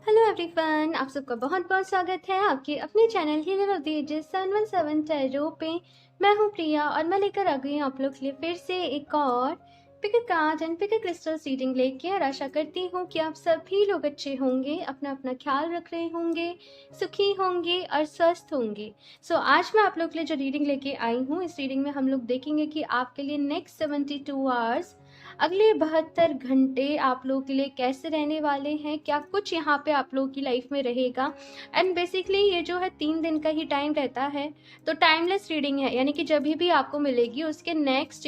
Hello everyone, आप सबका बहुत बहुत स्वागत है आपके अपने channel healer of the ages 717 tarot पे। मैं हूँ प्रिया और मैं लेकर आ गई हूँ आप लोग के लिए फिर से एक और pick a card and pick a crystal reading लेके। और आशा करती हूँ कि आप सभी लोग अच्छे होंगे, अपना अपना ख्याल रख रहे होंगे, सुखी होंगे और स्वस्थ होंगे। सो आज मैं आप लोग के लिए जो रीडिंग लेके आई हूँ, इस रीडिंग में हम लोग देखेंगे कि आपके लिए नेक्स्ट 72 आवर्स, अगले 72 घंटे आप लोगों के लिए कैसे रहने वाले हैं, क्या कुछ यहाँ पे आप लोगों की लाइफ में रहेगा। एंड बेसिकली ये जो है 3 दिन का ही टाइम रहता है, तो टाइमलेस रीडिंग है, यानी कि जब भी आपको मिलेगी उसके नेक्स्ट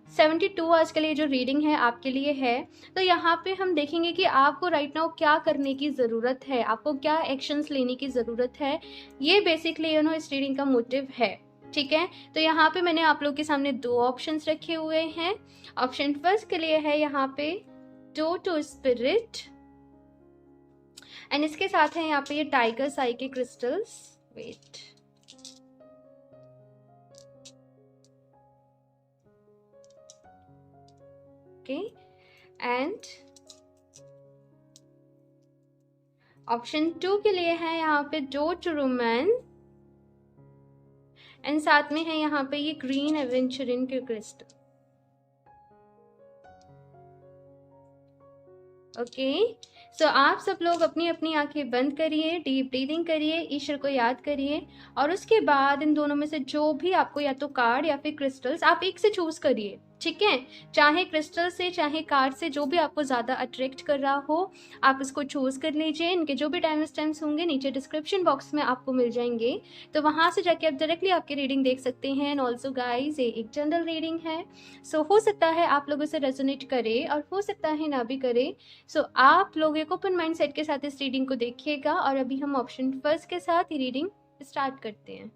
72 आवर्स के लिए जो रीडिंग है आपके लिए है। तो यहाँ पे हम देखेंगे कि आपको राइट नाउ क्या करने की ज़रूरत है, आपको क्या एक्शंस लेने की ज़रूरत है। ये बेसिकली इस रीडिंग का मोटिव है, ठीक है। तो यहाँ पे मैंने आप लोग के सामने 2 ऑप्शंस रखे हुए हैं। ऑप्शन फर्स्ट के लिए है यहाँ पे डोर टू स्पिरिट, एंड इसके साथ है यहाँ पे ये टाइगर आई के crystals. Wait, okay. And option 2 के लिए है यहाँ पे डोर टू रोमांस, एंड साथ में है यहाँ पे ये ग्रीन एवेंचरिन के क्रिस्टल। ओके, सो आप सब लोग अपनी अपनी आंखें बंद करिए, डीप ब्रीदिंग करिए, ईश्वर को याद करिए, और उसके बाद इन दोनों में से जो भी आपको, या तो कार्ड या फिर क्रिस्टल्स, आप एक से चूज करिए, ठीक है। चाहे क्रिस्टल से चाहे कार्ड से, जो भी आपको ज़्यादा अट्रैक्ट कर रहा हो आप इसको चूज कर लीजिए। इनके जो भी टाइम स्टैम्प्स होंगे नीचे डिस्क्रिप्शन बॉक्स में आपको मिल जाएंगे, तो वहाँ से जाके आप डायरेक्टली आपकी रीडिंग देख सकते हैं। एंड ऑल्सो गाइज, ये एक जनरल रीडिंग है, सो हो सकता है आप लोगों से रेजोनेट करे और हो सकता है ना भी करे। सो आप लोग एक ओपन माइंड सेट के साथ इस रीडिंग को देखिएगा। और अभी हम ऑप्शन फर्स्ट के साथ ये रीडिंग स्टार्ट करते हैं।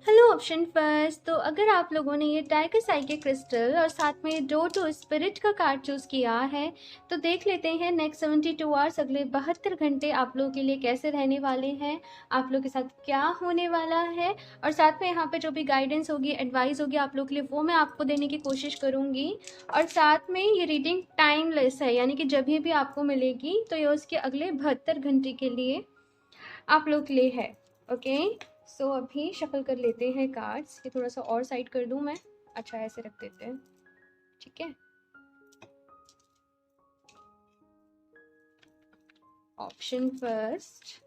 हेलो ऑप्शन फर्स्ट, तो अगर आप लोगों ने ये टाइगर आई के क्रिस्टल और साथ में डोर टू स्पिरिट का कार्ड चूज किया है, तो देख लेते हैं नेक्स्ट 72 आवर्स, अगले 72 घंटे आप लोगों के लिए कैसे रहने वाले हैं, आप लोग के साथ क्या होने वाला है। और साथ में यहाँ पे जो भी गाइडेंस होगी, एडवाइस होगी आप लोग के लिए, वो मैं आपको देने की कोशिश करूँगी। और साथ में ये रीडिंग टाइमलेस है, यानी कि जब भी आपको मिलेगी तो ये उसके अगले 72 घंटे के लिए आप लोग के लिए है। ओके, सो अभी शफल कर लेते हैं कार्ड्स। ये थोड़ा सा और साइड कर दूं मैं, अच्छा ऐसे रख देते हैं, ठीक है। Option first,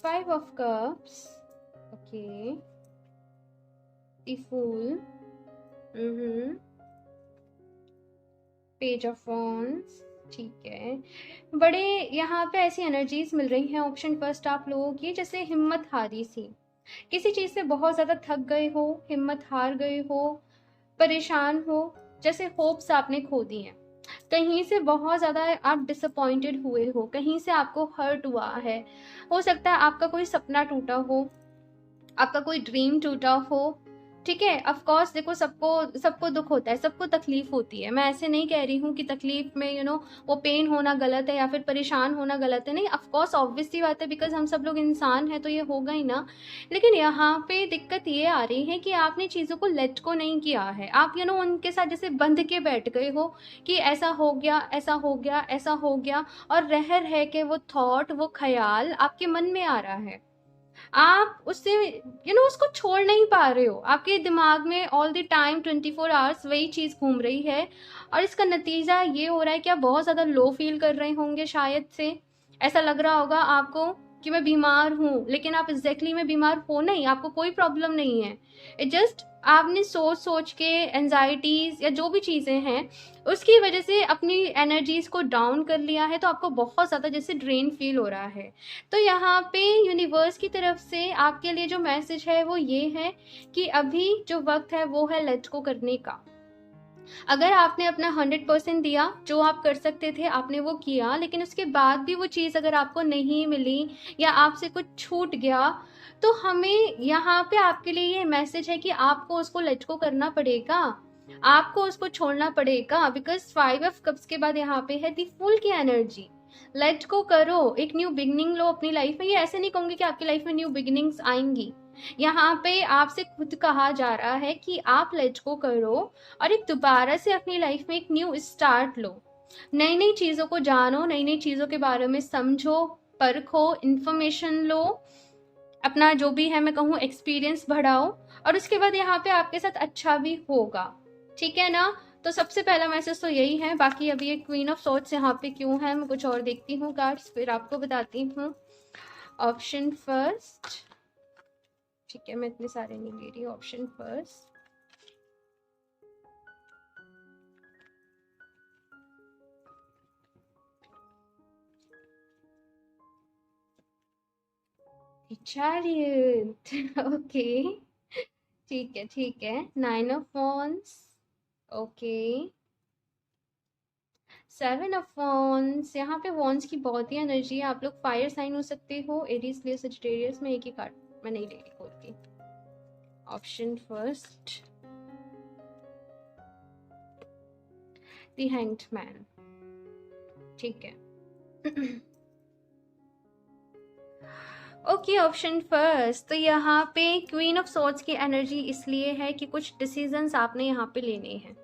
five of cups, okay, the fool, page of wands, ठीक है। बड़े यहाँ पे ऐसी एनर्जीज मिल रही हैं ऑप्शन फर्स्ट आप लोगों की, जैसे हिम्मत हारी सी, किसी चीज़ से बहुत ज़्यादा थक गए हो, हिम्मत हार गए हो, परेशान हो, जैसे होप्स आपने खो दी हैं, कहीं से बहुत ज़्यादा आप डिसअपॉइंटेड हुए हो, कहीं से आपको हर्ट हुआ है। हो सकता है आपका कोई सपना टूटा हो, आपका कोई ड्रीम टूटा हो, ठीक है। ऑफ कोर्स देखो, सबको सबको दुख होता है, सबको तकलीफ होती है। मैं ऐसे नहीं कह रही हूँ कि तकलीफ में वो पेन होना गलत है या फिर परेशान होना गलत है, नहीं, ऑफ कोर्स ऑब्वियस सी बात है, बिकॉज हम सब लोग इंसान हैं तो ये होगा ही ना। लेकिन यहाँ पे दिक्कत ये आ रही है कि आपने चीज़ों को लेट को नहीं किया है। आप उनके साथ जैसे बंध के बैठ गए हो कि ऐसा हो गया, ऐसा हो गया, ऐसा हो गया, और रह के वो थॉट, वो ख्याल आपके मन में आ रहा है, आप उससे उसको छोड़ नहीं पा रहे हो। आपके दिमाग में ऑल द टाइम 24 आवर्स वही चीज़ घूम रही है, और इसका नतीजा ये हो रहा है कि आप बहुत ज़्यादा लो फील कर रहे होंगे। शायद से ऐसा लग रहा होगा आपको कि मैं बीमार हूँ, लेकिन आप एग्जैक्टली में बीमार हो नहीं, आपको कोई प्रॉब्लम नहीं है। इट जस्ट आपने सोच सोच के एंजाइटीज़ या जो भी चीज़ें हैं उसकी वजह से अपनी एनर्जीज़ को डाउन कर लिया है, तो आपको बहुत ज़्यादा जैसे ड्रेन फील हो रहा है। तो यहाँ पे यूनिवर्स की तरफ से आपके लिए जो मैसेज है वो ये है कि अभी जो वक्त है वो है लेट गो करने का। अगर आपने अपना 100% दिया, जो आप कर सकते थे आपने वो किया, लेकिन उसके बाद भी वो चीज़ अगर आपको नहीं मिली या आपसे कुछ छूट गया, तो हमें यहाँ पे आपके लिए ये मैसेज है कि आपको उसको लेट गो करना पड़ेगा, आपको उसको छोड़ना पड़ेगा। बिकॉज 5 ऑफ कप्स के बाद यहाँ पे है द फूल की एनर्जी, लेट गो करो, एक न्यू बिगिनिंग लो अपनी लाइफ में। ये ऐसे नहीं कहूंगी कि आपकी लाइफ में न्यू बिगिनिंग्स आएंगी, यहाँ पे आपसे खुद कहा जा रहा है कि आप लेट गो करो और एक दोबारा से अपनी लाइफ में एक न्यू स्टार्ट लो। नई नई चीज़ों को जानो, नई नई चीज़ों के बारे में समझो, परखो, इन्फॉर्मेशन लो, अपना जो भी है मैं कहूँ एक्सपीरियंस बढ़ाओ, और उसके बाद यहाँ पे आपके साथ अच्छा भी होगा। ठीक है ना? तो सबसे पहला मैसेज तो यही है। बाकी अभी ये क्वीन ऑफ सॉर्ड्स यहाँ पे क्यों है, मैं कुछ और देखती हूँ कार्ड्स, फिर आपको बताती हूँ। ऑप्शन फर्स्ट, ठीक है, मैं इतने सारे नहीं ले रही। ऑप्शन फर्स्ट, चैरियट ओके, ठीक है ठीक है। 9 of wands, okay. 7 of wands, यहाँ पे वॉन्ड्स की बहुत ही एनर्जी है। आप लोग फायर साइन हो सकते हो, एरीज, लियो, सजिटेरियस में। एक ही कार्ड मैं नहीं ले रही खोल के। Option first, the hanged man, ठीक है। ओके, ऑप्शन फर्स्ट, तो यहाँ पे क्वीन ऑफ सॉर्ड्स की एनर्जी इसलिए है कि कुछ डिसीजंस आपने यहाँ पे लेने हैं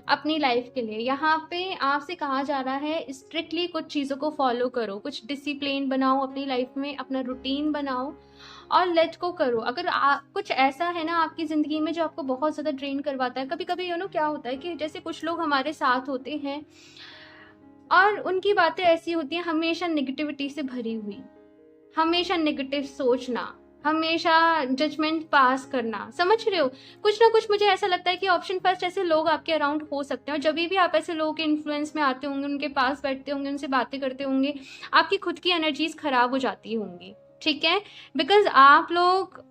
अपनी लाइफ के लिए। यहाँ पे आपसे कहा जा रहा है स्ट्रिक्टली कुछ चीज़ों को फॉलो करो, कुछ डिसिप्लिन बनाओ अपनी लाइफ में, अपना रूटीन बनाओ और लेट को करो। अगर कुछ ऐसा है ना आपकी ज़िंदगी में जो आपको बहुत ज़्यादा ड्रेन करवाता है, कभी कभी क्या होता है कि जैसे कुछ लोग हमारे साथ होते हैं और उनकी बातें ऐसी होती हैं हमेशा नेगेटिविटी से भरी हुई, हमेशा नेगेटिव सोचना, हमेशा जजमेंट पास करना, समझ रहे हो? कुछ ना कुछ मुझे ऐसा लगता है कि ऑप्शन फर्स्ट ऐसे लोग आपके अराउंड हो सकते हैं, और जब भी आप ऐसे लोगों के इन्फ्लुएंस में आते होंगे, उनके पास बैठते होंगे, उनसे बातें करते होंगे, आपकी खुद की एनर्जीज खराब हो जाती होंगी। ठीक है, बिकॉज आप लोग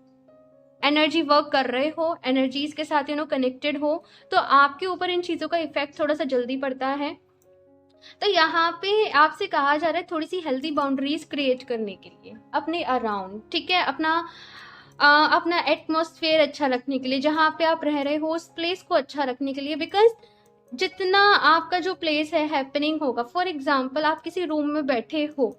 एनर्जी वर्क कर रहे हो, एनर्जीज के साथ कनेक्टेड हो, तो आपके ऊपर इन चीज़ों का इफेक्ट थोड़ा सा जल्दी पड़ता है। तो यहाँ पे आपसे कहा जा रहा है थोड़ी सी हेल्दी बाउंड्रीज क्रिएट करने के लिए अपने अराउंड। ठीक है, अपना एटमॉस्फेयर अच्छा रखने के लिए, जहाँ पे आप रह रहे हो उस प्लेस को अच्छा रखने के लिए। बिकॉज जितना आपका जो प्लेस है हैपनिंग होगा, फॉर एग्जाम्पल आप किसी रूम में बैठे हो,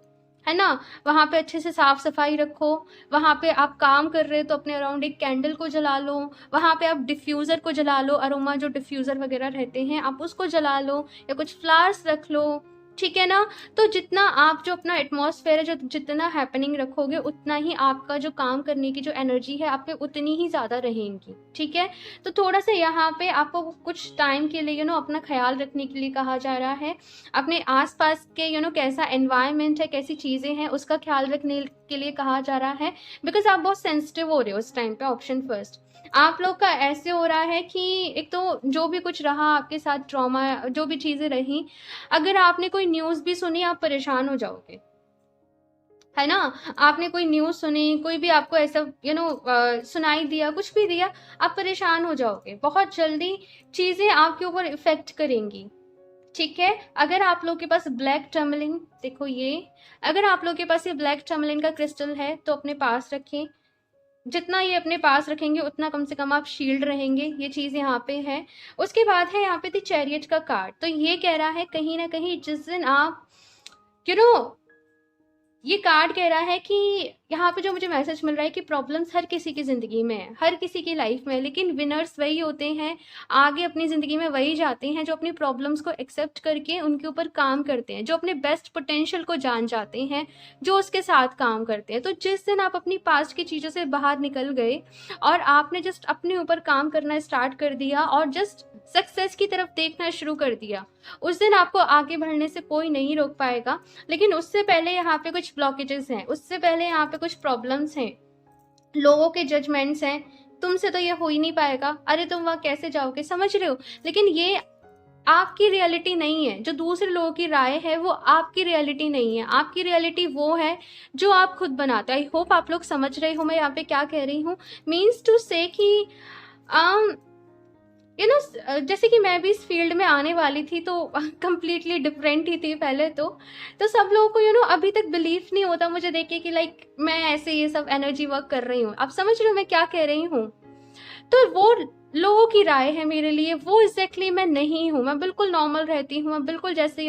है ना, वहाँ पे अच्छे से साफ सफाई रखो। वहाँ पे आप काम कर रहे हो तो अपने अराउंड एक कैंडल को जला लो, वहाँ पे आप डिफ्यूज़र को जला लो, अरोमा जो डिफ्यूज़र वगैरह रहते हैं आप उसको जला लो, या कुछ फ्लावर्स रख लो। ठीक है ना? तो जितना आप जो अपना एटमॉस्फेयर है जो जितना हैपनिंग रखोगे, उतना ही आपका जो काम करने की जो एनर्जी है आप पे उतनी ही ज़्यादा रहेंगी। ठीक है, तो थोड़ा सा यहाँ पे आपको कुछ टाइम के लिए अपना ख्याल रखने के लिए कहा जा रहा है। अपने आसपास के कैसा एनवायरनमेंट है, कैसी चीज़ें हैं, उसका ख्याल रखने के लिए कहा जा रहा है। बिकॉज आप बहुत सेंसिटिव हो रहे हो उस टाइम पे। ऑप्शन फर्स्ट, आप लोग का ऐसे हो रहा है कि एक तो जो भी कुछ रहा आपके साथ, ट्रॉमा जो भी चीज़ें रही, अगर आपने कोई न्यूज़ भी सुनी आप परेशान हो जाओगे, है ना? आपने कोई न्यूज़ सुनी, कोई भी आपको ऐसा सुनाई दिया, कुछ भी दिया, आप परेशान हो जाओगे। बहुत जल्दी चीज़ें आपके ऊपर इफेक्ट करेंगी। ठीक है, अगर आप लोग के पास ब्लैक टर्मलिन, देखो ये, अगर आप लोग के पास ये ब्लैक टर्मलिन का क्रिस्टल है तो अपने पास रखें। जितना ये अपने पास रखेंगे उतना कम से कम आप शील्ड रहेंगे। ये चीज़ यहाँ पे है। उसके बाद है यहाँ पे द चैरियट का कार्ड। तो ये कह रहा है कहीं ना कहीं जिस दिन आप ये कार्ड कह रहा है कि यहाँ पे जो मुझे मैसेज मिल रहा है कि प्रॉब्लम्स हर किसी की ज़िंदगी में है, हर किसी की लाइफ में है, लेकिन विनर्स वही होते हैं, आगे अपनी ज़िंदगी में वही जाते हैं जो अपनी प्रॉब्लम्स को एक्सेप्ट करके उनके ऊपर काम करते हैं, जो अपने बेस्ट पोटेंशियल को जान जाते हैं, जो उसके साथ काम करते हैं। तो जिस दिन आप अपनी पास्ट की चीज़ों से बाहर निकल गए और आपने जस्ट अपने ऊपर काम करना स्टार्ट कर दिया और जस्ट सक्सेस की तरफ देखना शुरू कर दिया, उस दिन आपको आगे बढ़ने से कोई नहीं रोक पाएगा। लेकिन उससे पहले यहाँ पे कुछ ब्लॉकेजेस हैं, उससे पहले यहाँ पे कुछ प्रॉब्लम्स हैं, लोगों के जजमेंट्स हैं, तुमसे तो ये हो ही नहीं पाएगा, अरे तुम वहाँ कैसे जाओगे, समझ रहे हो? लेकिन ये आपकी रियलिटी नहीं है। जो दूसरे लोगों की राय है वो आपकी रियलिटी नहीं है। आपकी रियलिटी वो है जो आप खुद बनाते हो। आई होप आप लोग समझ रहे हो मैं यहाँ पे क्या कह रही हूँ। मीन्स टू से कि जैसे कि मैं भी इस फील्ड में आने वाली थी तो कम्प्लीटली डिफरेंट ही थी पहले तो सब लोगों को अभी तक बिलीव नहीं होता मुझे देख के कि लाइक मैं ऐसे ये सब एनर्जी वर्क कर रही हूँ। आप समझ रहे हो मैं क्या कह रही हूँ? तो वो लोगों की राय है मेरे लिए, वो एग्जैक्टली मैं नहीं हूँ। मैं बिल्कुल नॉर्मल रहती हूँ, मैं बिल्कुल जैसे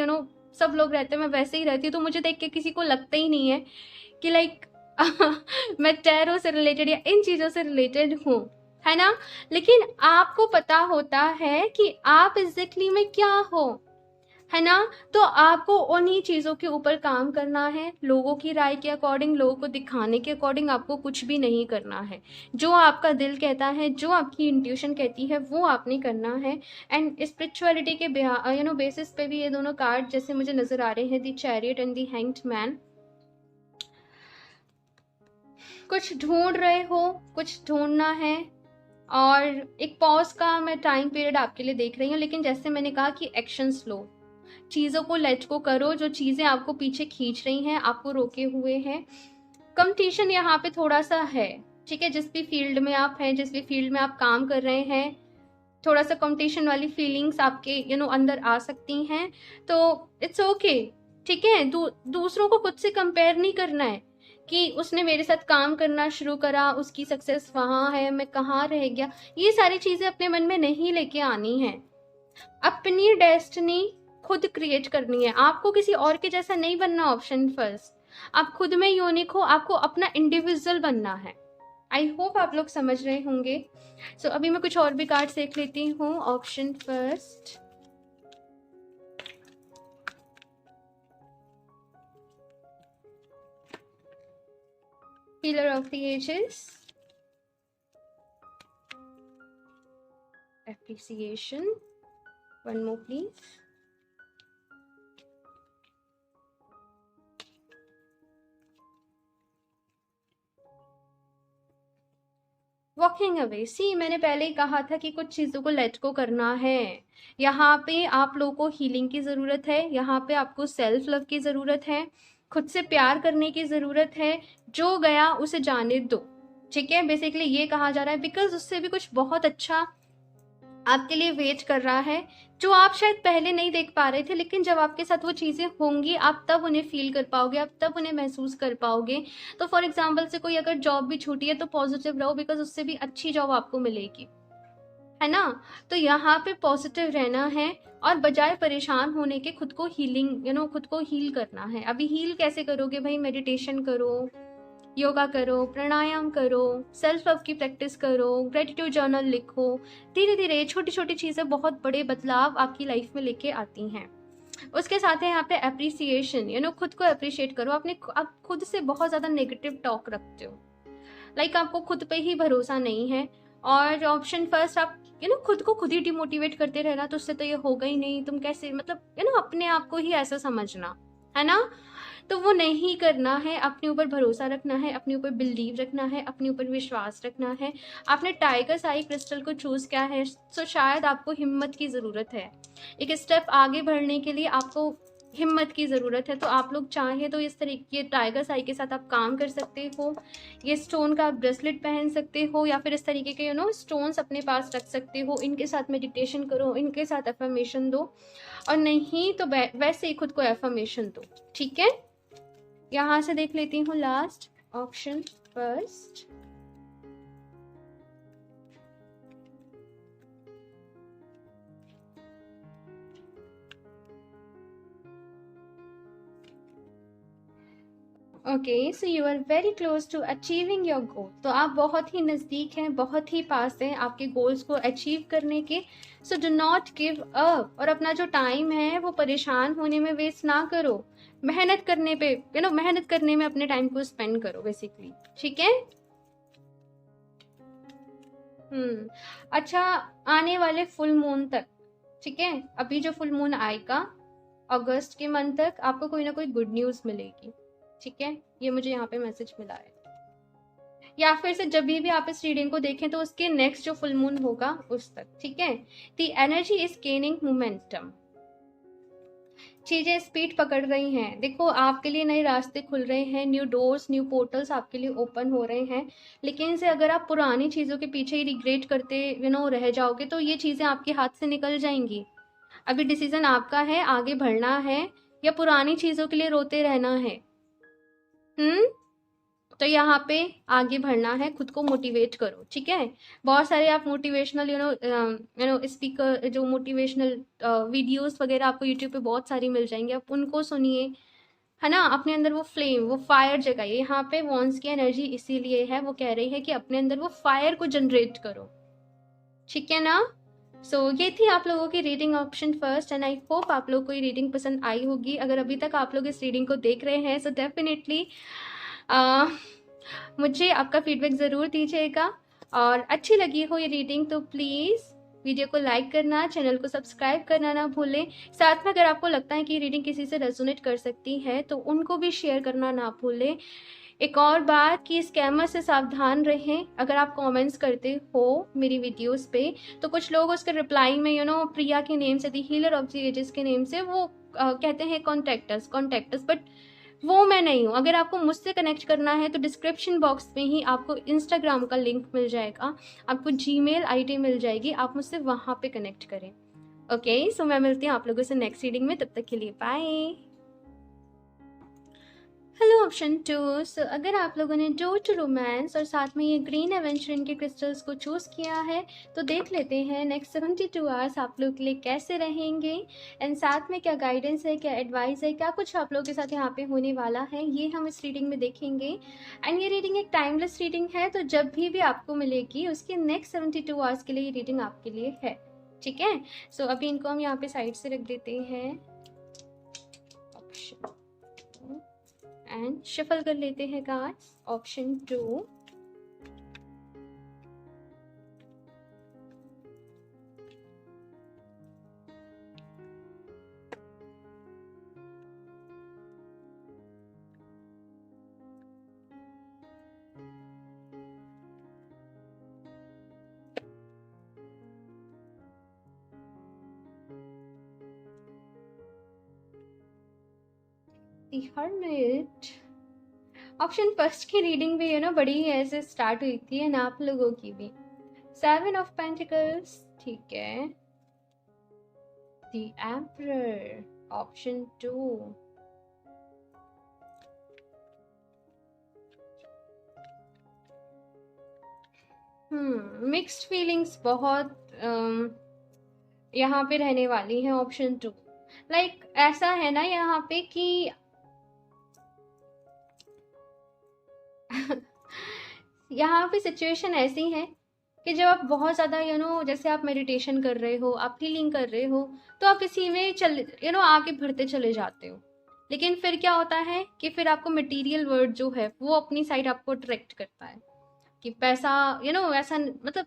सब लोग रहते हैं, मैं वैसे ही रहती हूँ, तो मुझे देख के किसी को लगता ही नहीं है कि लाइक मैं टैरो से रिलेटेड या इन चीज़ों से रिलेटेड हूँ, है ना। लेकिन आपको पता होता है कि आप एग्जैक्टली में क्या हो, है ना। तो आपको उन्हीं चीज़ों के ऊपर काम करना है, लोगों की राय के अकॉर्डिंग, लोगों को दिखाने के अकॉर्डिंग आपको कुछ भी नहीं करना है। जो आपका दिल कहता है, जो आपकी इंट्यूशन कहती है, वो आपने करना है। एंड स्पिरिचुअलिटी के बेसिस पे भी ये दोनों कार्ड जैसे मुझे नजर आ रहे हैं, the chariot and the hanged man. कुछ ढूंढ रहे हो, कुछ ढूंढना है, और एक पॉज का मैं टाइम पीरियड आपके लिए देख रही हूँ। लेकिन जैसे मैंने कहा कि एक्शंस लो, चीज़ों को लेट को करो, जो चीज़ें आपको पीछे खींच रही हैं, आपको रोके हुए हैं। कंपटीशन यहाँ पे थोड़ा सा है, ठीक है। जिस भी फील्ड में आप हैं, जिस भी फील्ड में आप काम कर रहे हैं, थोड़ा सा कंपटीशन वाली फीलिंग्स आपके अंदर आ सकती हैं, तो इट्स ओके, ठीक है। दूसरों को खुद से कंपेयर नहीं करना है कि उसने मेरे साथ काम करना शुरू करा, उसकी सक्सेस वहाँ है, मैं कहाँ रह गया। ये सारी चीज़ें अपने मन में नहीं लेके आनी है। अपनी डेस्टिनी खुद क्रिएट करनी है, आपको किसी और के जैसा नहीं बनना। ऑप्शन फर्स्ट, आप खुद में यूनिक हो, आपको अपना इंडिविजुअल बनना है। आई होप आप लोग समझ रहे होंगे। सो अभी मैं कुछ और भी कार्ड देख लेती हूँ। Option first, Healer of the Ages, appreciation, one more please, walking away. See, मैंने पहले ही कहा था कि कुछ चीज़ों को लेट को करना है। यहाँ पे आप लोगों को हीलिंग की ज़रूरत है, यहाँ पे आपको सेल्फ लव की ज़रूरत है, खुद से प्यार करने की ज़रूरत है। जो गया उसे जाने दो, ठीक है। बेसिकली ये कहा जा रहा है, बिकॉज उससे भी कुछ बहुत अच्छा आपके लिए वेट कर रहा है, जो आप शायद पहले नहीं देख पा रहे थे। लेकिन जब आपके साथ वो चीज़ें होंगी, आप तब उन्हें फील कर पाओगे, आप तब उन्हें महसूस कर पाओगे। तो फॉर एग्जाम्पल से कोई अगर जॉब भी छूटी है तो पॉजिटिव रहो, बिकॉज उससे भी अच्छी जॉब आपको मिलेगी, है ना। तो यहाँ पे पॉजिटिव रहना है, और बजाय परेशान होने के खुद को हीलिंग खुद को हील करना है। अभी हील कैसे करोगे भाई? मेडिटेशन करो, योगा करो, प्राणायाम करो, सेल्फ लव की प्रैक्टिस करो, ग्रेटिट्यूड जर्नल लिखो। धीरे धीरे छोटी छोटी चीज़ें बहुत बड़े बदलाव आपकी लाइफ में लेके आती हैं। उसके साथ है यहाँ पे अप्रिसिएशन, खुद को अप्रिशिएट करो। आप खुद से बहुत ज़्यादा नेगेटिव टॉक रखते हो, लाइक आपको खुद पे ही भरोसा नहीं है। और ऑप्शन फर्स्ट, आप खुद को खुद ही डिमोटिवेट करते रहना, तो उससे तो ये होगा ही नहीं, तुम कैसे, मतलब अपने आप को ही ऐसा समझना, है ना। तो वो नहीं करना है, अपने ऊपर भरोसा रखना है, अपने ऊपर बिलीव रखना है, अपने ऊपर विश्वास रखना है। आपने टाइगर आई क्रिस्टल को चूज किया है, तो शायद आपको हिम्मत की ज़रूरत है। एक स्टेप आगे बढ़ने के लिए आपको हिम्मत की ज़रूरत है। तो आप लोग चाहें तो इस तरीके टाइगर आई के साथ आप काम कर सकते हो। ये स्टोन का आप ब्रेसलेट पहन सकते हो, या फिर इस तरीके के स्टोन्स अपने पास रख सकते हो। इनके साथ मेडिटेशन करो, इनके साथ एफर्मेशन दो, और नहीं तो वैसे ही खुद को एफर्मेशन दो, ठीक है। यहाँ से देख लेती हूँ last option first. Okay, so you are very close to achieving your goal. तो आप बहुत ही नज़दीक हैं, बहुत ही पास हैं आपके गोल्स को अचीव करने के। So do not give up, और अपना जो टाइम है वो परेशान होने में वेस्ट ना करो, मेहनत करने पे मेहनत करने में अपने टाइम को स्पेंड करो बेसिकली, ठीक है। अच्छा, आने वाले फुल मून तक, ठीक है, अभी जो फुल मून आएगा अगस्त के मंथ तक, आपको कोई ना कोई गुड न्यूज़ मिलेगी, ठीक है। ये मुझे यहाँ पे मैसेज मिला है। या फिर से जब भी आप इस रीडिंग को देखें तो उसके नेक्स्ट जो फुल मून होगा उस तक, ठीक है। The energy is gaining momentum, चीजें स्पीड पकड़ रही हैं। देखो, आपके लिए नए रास्ते खुल रहे हैं, न्यू डोर्स, न्यू पोर्टल्स आपके लिए ओपन हो रहे हैं। लेकिन से अगर आप पुरानी चीज़ों के पीछे ही रिग्रेट करते रह जाओगे, तो ये चीज़ें आपके हाथ से निकल जाएंगी। अभी डिसीजन आपका है, आगे बढ़ना है या पुरानी चीज़ों के लिए रोते रहना है। तो यहाँ पे आगे बढ़ना है, खुद को मोटिवेट करो, ठीक है। बहुत सारे आप मोटिवेशनल स्पीकर, जो मोटिवेशनल वीडियोस वगैरह आपको यूट्यूब पे बहुत सारी मिल जाएंगे, आप उनको सुनिए, है ना। अपने अंदर वो फ्लेम, वो फायर जगाइए। यहाँ पे वॉन्स की एनर्जी इसीलिए है, वो कह रही है कि अपने अंदर वो फायर को जनरेट करो, ठीक है ना। ये थी आप लोगों की reading option first, and I hope आप लोगों को ये रीडिंग पसंद आई होगी। अगर अभी तक आप लोग इस रीडिंग को देख रहे हैं सो डेफिनेटली मुझे आपका फीडबैक ज़रूर दीजिएगा, और अच्छी लगी हो ये रीडिंग तो प्लीज़ वीडियो को लाइक करना, चैनल को सब्सक्राइब करना ना भूलें। साथ में अगर आपको लगता है कि ये रीडिंग किसी से रेजोनेट कर सकती है तो उनको भी शेयर करना ना भूलें। एक और बात कि स्कैमर से सावधान रहें। अगर आप कमेंट्स करते हो मेरी वीडियोस पे तो कुछ लोग उसके रिप्लाई में प्रिया के नेम से, दी हीलर ऑफ द एजेस के नेम से वो कहते हैं कॉन्टैक्ट अस, बट वो मैं नहीं हूँ। अगर आपको मुझसे कनेक्ट करना है तो डिस्क्रिप्शन बॉक्स में ही आपको इंस्टाग्राम का लिंक मिल जाएगा, आपको जीमेल आईडी मिल जाएगी, आप मुझसे वहाँ पे कनेक्ट करें। ओके, सो मैं मिलती हूँ आप लोगों से नेक्स्ट रीडिंग में, तब तक के लिए बाय। Hello option 2। सो अगर आप लोगों ने डोर टू रोमांस और साथ में ये ग्रीन एवेंचरिन के क्रिस्टल्स को चूज़ किया है तो देख लेते हैं नेक्स्ट 72 आवर्स आप लोग के लिए कैसे रहेंगे, एंड साथ में क्या गाइडेंस है, क्या एडवाइस है, क्या कुछ आप लोगों के साथ यहाँ पे होने वाला है, ये हम इस रीडिंग में देखेंगे। एंड ये रीडिंग एक टाइमलेस रीडिंग है, तो जब भी आपको मिलेगी उसके नेक्स्ट 72 आवर्स के लिए ये रीडिंग आपके लिए है, ठीक है। सो अभी इनको हम यहाँ पे साइड से रख देते हैं ऑप्शन एंड शफल कर लेते हैं cards. Option 2, the hermit. Option first की रीडिंग भी बड़ी ऐसे स्टार्ट हुई थी, एंड आप लोगों की भी 7 ऑफ पेंटिकल्स, ठीक है। The emperor, option 2, mixed feelings बहुत यहाँ पे रहने वाली है। ऑप्शन 2 लाइक ऐसा है ना यहाँ पे कि यहाँ पे सिचुएशन ऐसी है कि जब आप बहुत ज़्यादा जैसे आप मेडिटेशन कर रहे हो, आप हीलिंग कर रहे हो, तो आप इसी में आगे बढ़ते चले जाते हो। लेकिन फिर क्या होता है कि फिर आपको मटेरियल वर्ल्ड जो है वो अपनी साइड आपको अट्रैक्ट करता है कि पैसा ऐसा, मतलब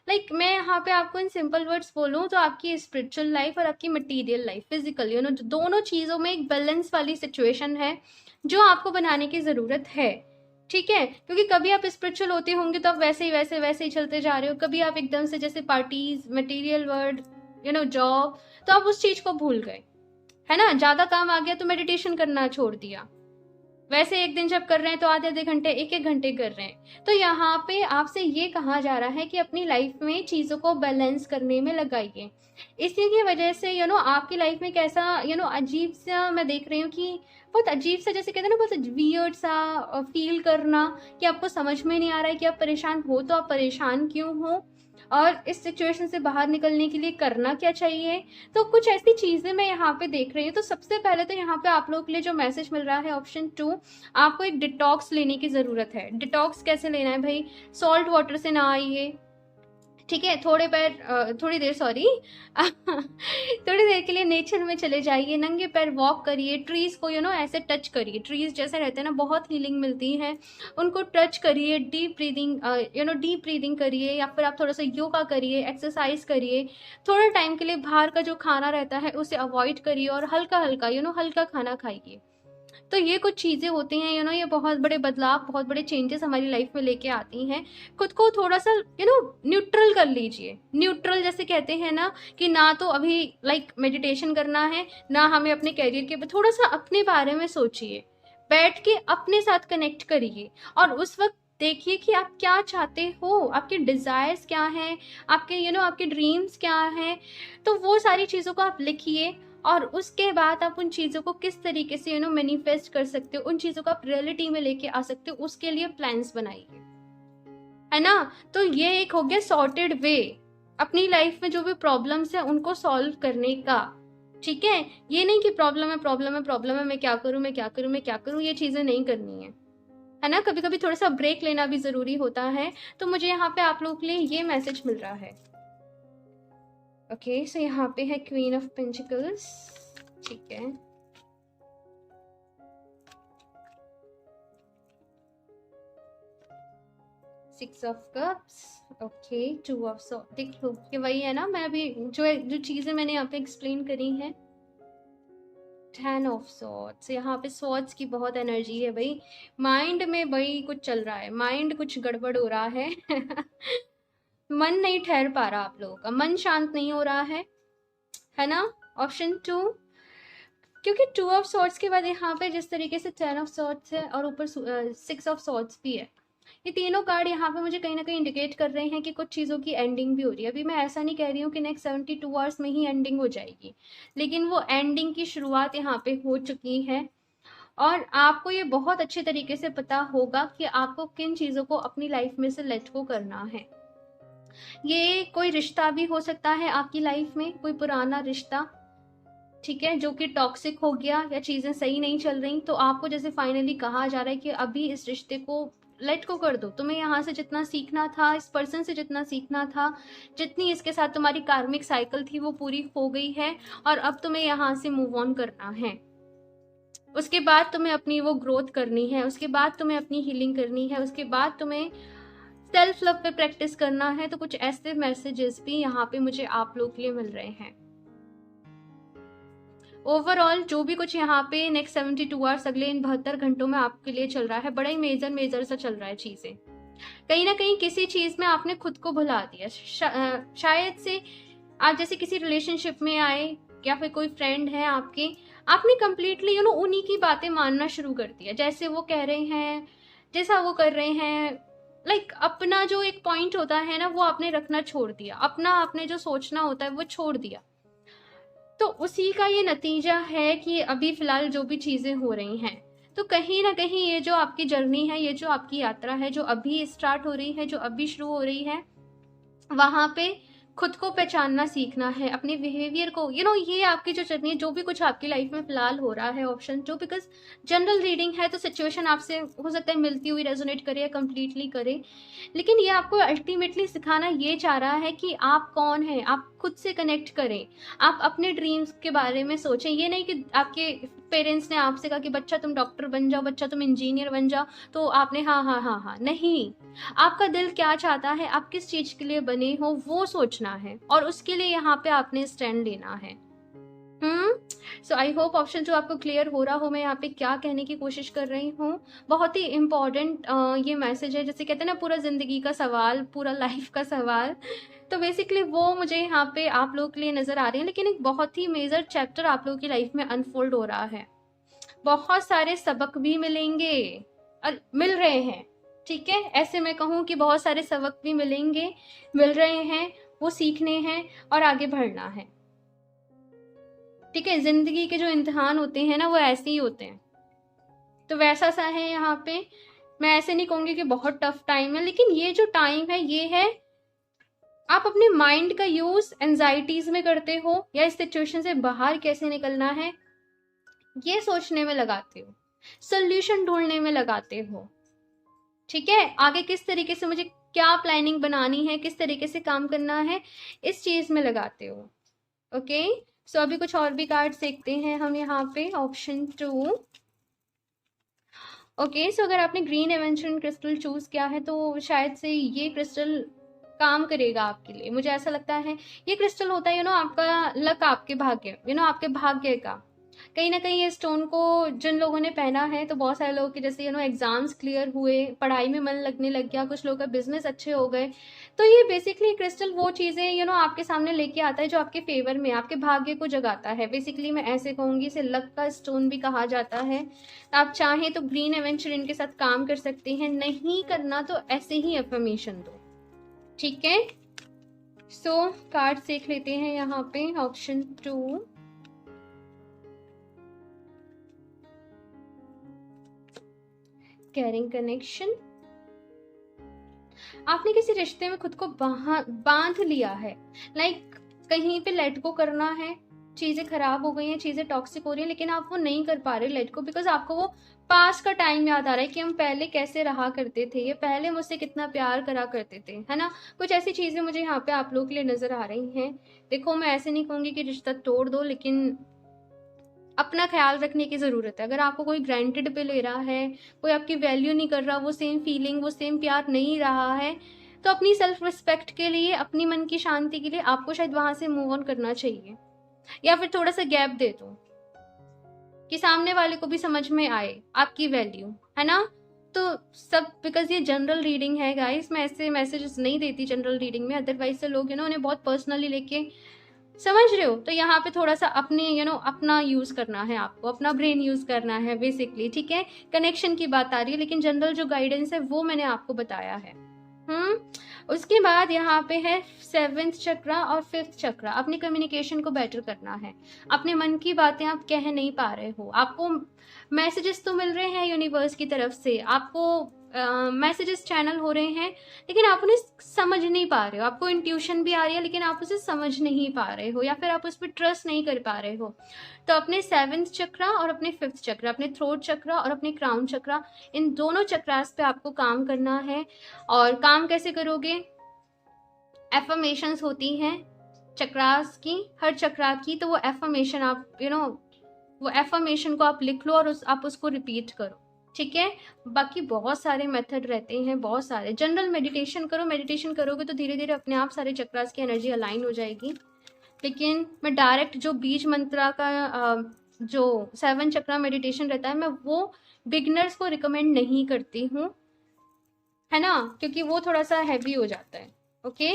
लाइक मैं यहाँ पे आपको इन सिंपल वर्ड्स बोलूँ तो आपकी स्पिरिचुअल लाइफ और आपकी मटेरियल लाइफ, फिजिकल दोनों चीज़ों में एक बैलेंस वाली सिचुएशन है जो आपको बनाने की ज़रूरत है, ठीक है। क्योंकि कभी आप स्पिरिचुअल होते होंगे तो आप वैसे ही चलते जा रहे हो, कभी आप एकदम से जैसे पार्टीज, मटेरियल वर्ल्ड, जॉब, तो आप उस चीज को भूल गए, है ना। ज्यादा काम आ गया तो मेडिटेशन करना छोड़ दिया, वैसे एक दिन जब कर रहे हैं तो आधे घंटे, एक घंटे कर रहे हैं। तो यहाँ पे आपसे ये कहा जा रहा है कि अपनी लाइफ में चीज़ों को बैलेंस करने में लगाइए। इसी की वजह से आपकी लाइफ में कैसा अजीब सा मैं देख रही हूँ कि बहुत अजीब सा, जैसे कहते हैं ना, बहुत वियर्ड सा फील करना कि आपको समझ में नहीं आ रहा है कि आप परेशान हो तो आप परेशान क्यों हो, और इस सिचुएशन से बाहर निकलने के लिए करना क्या चाहिए। तो कुछ ऐसी चीज़ें मैं यहाँ पे देख रही हूँ। तो सबसे पहले तो यहाँ पे आप लोगों के लिए जो मैसेज मिल रहा है ऑप्शन 2, आपको एक डिटॉक्स लेने की ज़रूरत है। डिटॉक्स कैसे लेना है भाई, सॉल्ट वाटर से ना आइए, ठीक है। थोड़ी देर के लिए नेचर में चले जाइए, नंगे पैर वॉक करिए, ट्रीज को ऐसे टच करिए, ट्रीज जैसे रहते हैं ना, बहुत हीलिंग मिलती है, उनको टच करिए, डीप ब्रीदिंग करिए, या फिर आप थोड़ा सा योगा करिए, एक्सरसाइज करिए। थोड़े टाइम के लिए बाहर का जो खाना रहता है उसे अवॉइड करिए और हल्का हल्का खाना खाइए। तो ये कुछ चीज़ें होती हैं ये बहुत बड़े बदलाव, बहुत बड़े चेंजेस हमारी लाइफ में लेके आती हैं। खुद को थोड़ा सा न्यूट्रल कर लीजिए। न्यूट्रल जैसे कहते हैं ना कि ना तो अभी लाइक मेडिटेशन करना है, ना हमें अपने कैरियर के, थोड़ा सा अपने बारे में सोचिए, बैठ के अपने साथ कनेक्ट करिए और उस वक्त देखिए कि आप क्या चाहते हो, आपके डिज़ायर्स क्या हैं, आपके आपके ड्रीम्स क्या हैं। तो वो सारी चीज़ों को आप लिखिए और उसके बाद आप उन चीज़ों को किस तरीके से मैनिफेस्ट कर सकते हो, उन चीज़ों को आप रियलिटी में लेके आ सकते हो, उसके लिए प्लान्स बनाइए, है ना। तो ये एक हो गया सॉर्टेड वे अपनी लाइफ में जो भी प्रॉब्लम्स है उनको सॉल्व करने का। ठीक है, ये नहीं कि प्रॉब्लम है प्रॉब्लम है प्रॉब्लम है, मैं क्या करूं मैं क्या करूं मैं क्या करूं, ये चीजें नहीं करनी है ना। कभी कभी थोड़ा सा ब्रेक लेना भी जरूरी होता है। तो मुझे यहाँ पे आप लोगों के लिए ये मैसेज मिल रहा है। ओके, सो यहाँ पे है क्वीन ऑफ पेंटिकल्स। ठीक है, six of cups. Okay, two of swords. देख लो कि वही है ना, मैं अभी जो चीजें मैंने यहाँ पे एक्सप्लेन करी हैं। 10 ऑफ सॉर्ड्स, यहाँ पे सॉर्ड्स की बहुत एनर्जी है भाई। माइंड में भाई कुछ चल रहा है, माइंड कुछ गड़बड़ हो रहा है मन नहीं ठहर पा रहा, आप लोगों का मन शांत नहीं हो रहा है ना। ऑप्शन 2, क्योंकि 2 ऑफ सॉर्ड्स के बाद यहाँ पे जिस तरीके से 10 ऑफ सॉर्ड्स है और ऊपर 6 ऑफ सॉर्ड्स भी है, ये तीनों कार्ड यहाँ पे मुझे कहीं ना कहीं इंडिकेट कर रहे हैं कि कुछ चीज़ों की एंडिंग भी हो रही है। अभी मैं ऐसा नहीं कह रही हूँ कि नेक्स्ट 72 आवर्स में ही एंडिंग हो जाएगी, लेकिन वो एंडिंग की शुरुआत यहाँ पे हो चुकी है। और आपको ये बहुत अच्छे तरीके से पता होगा कि आपको किन चीज़ों को अपनी लाइफ में से लेट गो करना है। ये कोई रिश्ता भी हो सकता है आपकी लाइफ में, कोई पुराना रिश्ता, ठीक है, जो कि टॉक्सिक हो गया या चीज़ें सही नहीं चल रही, तो आपको जैसे फाइनली कहा जा रहा है कि अभी इस रिश्ते को लेट को कर दो। तुम्हें यहाँ से जितना सीखना था, इस पर्सन से जितना सीखना था, जितनी इसके साथ तुम्हारी कार्मिक साइकिल थी वो पूरी हो गई है, और अब तुम्हें यहाँ से मूव ऑन करना है। उसके बाद तुम्हें अपनी वो ग्रोथ करनी है, उसके बाद तुम्हें अपनी हीलिंग करनी है, उसके बाद तुम्हें सेल्फ लव पे प्रैक्टिस करना है। तो कुछ ऐसे मैसेजेस भी यहाँ पे मुझे आप लोग के लिए मिल रहे हैं। ओवरऑल जो भी कुछ यहाँ पे नेक्स्ट 72 आवर्स, अगले इन 72 घंटों में आपके लिए चल रहा है, बड़ा ही मेजर सा चल रहा है चीजें। कहीं ना कहीं किसी चीज में आपने खुद को भुला दिया। शायद से आप जैसे किसी रिलेशनशिप में आए या फिर कोई फ्रेंड है आपके, आपने कंप्लीटली उन्हीं की बातें मानना शुरू कर दिया, जैसे वो कह रहे हैं, जैसा वो कर रहे हैं। अपना जो एक पॉइंट होता है ना, वो आपने रखना छोड़ दिया, अपना आपने जो सोचना होता है वो छोड़ दिया। तो उसी का ये नतीजा है कि अभी फिलहाल जो भी चीजें हो रही हैं, तो कहीं ना कहीं ये जो आपकी जर्नी है, ये जो आपकी यात्रा है, जो अभी स्टार्ट हो रही है, जो अभी शुरू हो रही है, वहां पे खुद को पहचानना सीखना है, अपने बिहेवियर को। ये आपकी जो जर्नी, जो भी कुछ आपकी लाइफ में फिलहाल हो रहा है, ऑप्शन जो, बिकॉज जनरल रीडिंग है तो सिचुएशन आपसे हो सकता है मिलती हुई रेजोनेट करे या कंप्लीटली करे, लेकिन ये आपको अल्टीमेटली सिखाना ये चाह रहा है कि आप कौन हैं, आप खुद से कनेक्ट करें, आप अपने ड्रीम्स के बारे में सोचें। ये नहीं कि आपके पेरेंट्स ने आपसे कहा कि बच्चा तुम डॉक्टर बन जाओ, बच्चा तुम इंजीनियर बन जाओ, तो आपने हाँ हाँ हाँ हाँ, नहीं। आपका दिल क्या चाहता है, आप किस चीज के लिए बने हो, वो सोचना है, और उसके लिए यहाँ पे आपने स्टैंड लेना है। सो आई होप ऑप्शन जो आपको क्लियर हो रहा हो मैं यहाँ पे क्या कहने की कोशिश कर रही हूँ। बहुत ही इम्पोर्टेंट ये मैसेज है, जैसे कहते हैं ना, पूरा जिंदगी का सवाल, पूरा लाइफ का सवाल। तो बेसिकली वो मुझे यहाँ पे आप लोगों के लिए नजर आ रहे हैं, लेकिन एक बहुत ही मेजर चैप्टर आप लोगों की लाइफ में अनफोल्ड हो रहा है। बहुत सारे सबक भी मिलेंगे और मिल रहे हैं, ठीक है। ऐसे मैं कहूँ कि बहुत सारे सबक भी मिलेंगे, मिल रहे हैं, वो सीखने हैं और आगे बढ़ना है, ठीक है। जिंदगी के जो इम्तिहान होते हैं ना, वो ऐसे ही होते हैं, तो वैसा सा है यहाँ पे। मैं ऐसे नहीं कहूंगी कि बहुत टफ टाइम है, लेकिन ये जो टाइम है, ये है आप अपने माइंड का यूज एंजाइटीज में करते हो या इस सिचुएशन से बाहर कैसे निकलना है ये सोचने में लगाते हो, सोल्यूशन ढूंढने में लगाते हो, ठीक है। आगे किस तरीके से मुझे क्या प्लानिंग बनानी है, किस तरीके से काम करना है, इस चीज में लगाते हो। ओके, सो अभी कुछ और भी कार्ड देखते हैं हम यहाँ पे। ऑप्शन 2। ओके, सो अगर आपने ग्रीन एवेंचुरन क्रिस्टल चूज किया है तो शायद से ये क्रिस्टल काम करेगा आपके लिए, मुझे ऐसा लगता है। ये क्रिस्टल होता है आपका लक, आपके भाग्य, आपके भाग्य का। कहीं ना कहीं ये स्टोन को जिन लोगों ने पहना है, तो बहुत सारे लोगों के जैसे एग्जाम्स क्लियर हुए, पढ़ाई में मन लगने लग गया, कुछ लोगों का बिजनेस अच्छे हो गए। तो ये बेसिकली क्रिस्टल वो चीजें आपके सामने लेके आता है जो आपके फेवर में, आपके भाग्य को जगाता है। बेसिकली मैं ऐसे कहूंगी, इसे लक का स्टोन भी कहा जाता है। आप चाहें तो ग्रीन एवेंचुरिन के साथ काम कर सकते हैं, नहीं करना तो ऐसे ही अफर्मेशन दो, ठीक है। सो कार्ड देख लेते हैं यहाँ पे। Option 2, carrying connection. आपने किसी रिश्ते में खुद को बांध लिया है, लाइक कहीं पे लेट गो करना है, चीजें खराब हो गई हैं, चीजें टॉक्सिक हो रही हैं, लेकिन आप वो नहीं कर पा रहे लेट गो, बिकॉज आपको वो पास का टाइम याद आ रहा है कि हम पहले कैसे रहा करते थे, ये पहले मुझसे कितना प्यार करा करते थे, है ना। कुछ ऐसी चीजें मुझे यहाँ पे आप लोगों के लिए नजर आ रही हैं। देखो, मैं ऐसे नहीं कहूंगी कि रिश्ता तोड़ दो, लेकिन अपना ख्याल रखने की ज़रूरत है। अगर आपको कोई ग्रांटेड पे ले रहा है, कोई आपकी वैल्यू नहीं कर रहा, वो सेम फीलिंग, वो सेम प्यार नहीं रहा है, तो अपनी सेल्फ रिस्पेक्ट के लिए, अपनी मन की शांति के लिए आपको शायद वहां से मूव ऑन करना चाहिए, या फिर थोड़ा सा गैप दे दो कि सामने वाले को भी समझ में आए आपकी वैल्यू, है ना। तो सब, बिकॉज ये जनरल रीडिंग है गाइस, मैं ऐसे मैसेजेस नहीं देती जनरल रीडिंग में, अदरवाइज से लोग उन्हें बहुत पर्सनली लेके, समझ रहे हो। तो यहाँ पे थोड़ा सा अपने अपना यूज करना है, आपको अपना ब्रेन यूज करना है बेसिकली, ठीक है। कनेक्शन की बात आ रही है, लेकिन जनरल जो गाइडेंस है वो मैंने आपको बताया है। उसके बाद यहाँ पे है 7th चक्रा और 5th चक्रा। अपनी कम्युनिकेशन को बेटर करना है, अपने मन की बातें आप कह नहीं पा रहे हो, आपको मैसेजेस तो मिल रहे हैं यूनिवर्स की तरफ से, आपको मैसेजेस चैनल हो रहे हैं, लेकिन आप उन्हें समझ नहीं पा रहे हो। आपको इंट्यूशन भी आ रही है, लेकिन आप उसे समझ नहीं पा रहे हो, या फिर आप उस पर ट्रस्ट नहीं कर पा रहे हो। तो अपने 7th चक्रा और अपने 5th चक्रा, अपने थ्रोट चक्रा और अपने क्राउन चक्रा, इन दोनों चक्रास पे आपको काम करना है। और काम कैसे करोगे? एफर्मेशंस होती हैं चक्रास की, हर चक्रा की, तो वो एफर्मेशन आप वो एफर्मेशन को आप लिख लो और आप उसको रिपीट करो, ठीक है। बाकी बहुत सारे मेथड रहते हैं, बहुत सारे। जनरल मेडिटेशन करो, मेडिटेशन करोगे तो धीरे धीरे अपने आप सारे चक्रास की एनर्जी अलाइन हो जाएगी। लेकिन मैं डायरेक्ट जो बीज मंत्रा का जो 7 चक्रा मेडिटेशन रहता है, मैं वो बिगनर्स को रिकमेंड नहीं करती हूँ, है ना, क्योंकि वो थोड़ा सा हैवी हो जाता है। ओके,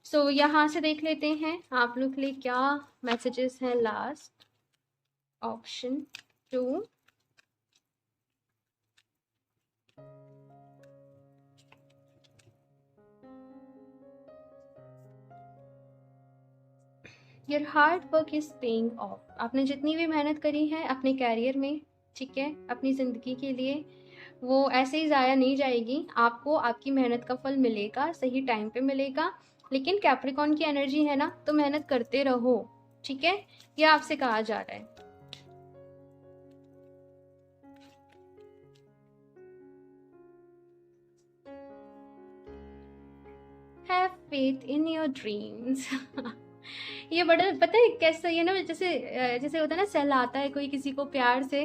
सो यहाँ से देख लेते हैं आप लोग के लिए क्या मैसेजेस हैं। Last option 2, your hard work is paying off. आपने जितनी भी मेहनत करी है अपने कैरियर में, ठीक है, अपनी ज़िंदगी के लिए, वो ऐसे ही ज़ाया नहीं जाएगी। आपको आपकी मेहनत का फल मिलेगा, सही टाइम पे मिलेगा। लेकिन कैप्रिकॉन की एनर्जी है ना, तो मेहनत करते रहो, ठीक है, ये आपसे कहा जा रहा है। Have faith in your dreams. ये बड़ा, पता है कैसा, ये ना जैसे जैसे होता है ना, सहलाता है कोई किसी को प्यार से,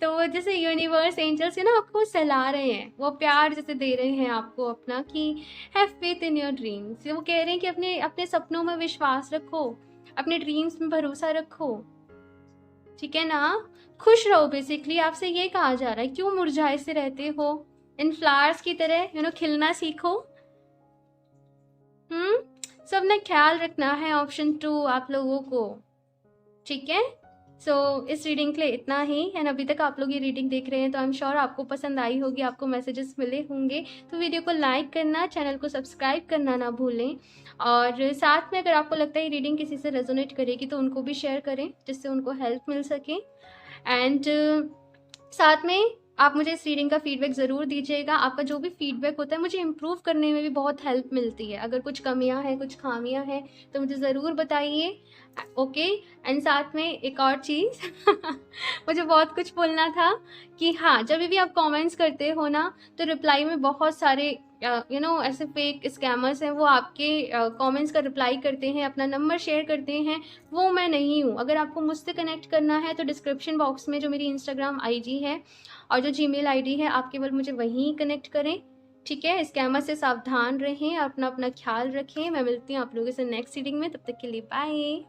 तो वो जैसे यूनिवर्स एंजल्स ना आपको सहला रहे हैं, वो प्यार जैसे दे रहे हैं आपको अपना, कि have faith in your dreams. वो कह रहे हैं कि अपने अपने सपनों में विश्वास रखो, अपने ड्रीम्स में भरोसा रखो, ठीक है ना। खुश रहो, बेसिकली आपसे ये कहा जा रहा है। क्यों मुरझाए से रहते हो? इन फ्लावर्स की तरह खिलना सीखो। सब ने ख्याल रखना है। ऑप्शन 2 आप लोगों को, ठीक है। सो इस रीडिंग के लिए इतना ही। एंड अभी तक आप लोग ये रीडिंग देख रहे हैं तो आई एम श्योर आपको पसंद आई होगी, आपको मैसेजेस मिले होंगे। तो वीडियो को लाइक करना, चैनल को सब्सक्राइब करना ना भूलें। और साथ में अगर आपको लगता है ये रीडिंग किसी से रेजोनेट करेगी तो उनको भी शेयर करें, जिससे उनको हेल्प मिल सके। एंड साथ में आप मुझे इस रीडिंग का फीडबैक ज़रूर दीजिएगा। आपका जो भी फीडबैक होता है मुझे इम्प्रूव करने में भी बहुत हेल्प मिलती है। अगर कुछ कमियां हैं, कुछ खामियां हैं, तो मुझे ज़रूर बताइए, ओके। एंड साथ में एक और चीज़ मुझे बहुत कुछ बोलना था कि हाँ, जब भी आप कमेंट्स करते हो ना, तो रिप्लाई में बहुत सारे ऐसे फेक स्कैमर्स हैं, वो आपके कमेंट्स का रिप्लाई करते हैं, अपना नंबर शेयर करते हैं। वो मैं नहीं हूँ। अगर आपको मुझसे कनेक्ट करना है तो डिस्क्रिप्शन बॉक्स में जो मेरी इंस्टाग्राम आईडी है और जो जीमेल आईडी है, आप केवल मुझे वहीं कनेक्ट करें, ठीक है। स्कैमर से सावधान रहें, अपना अपना ख्याल रखें। मैं मिलती हूँ आप लोगों से नेक्स्ट रीडिंग में, तब तक के लिए बाय।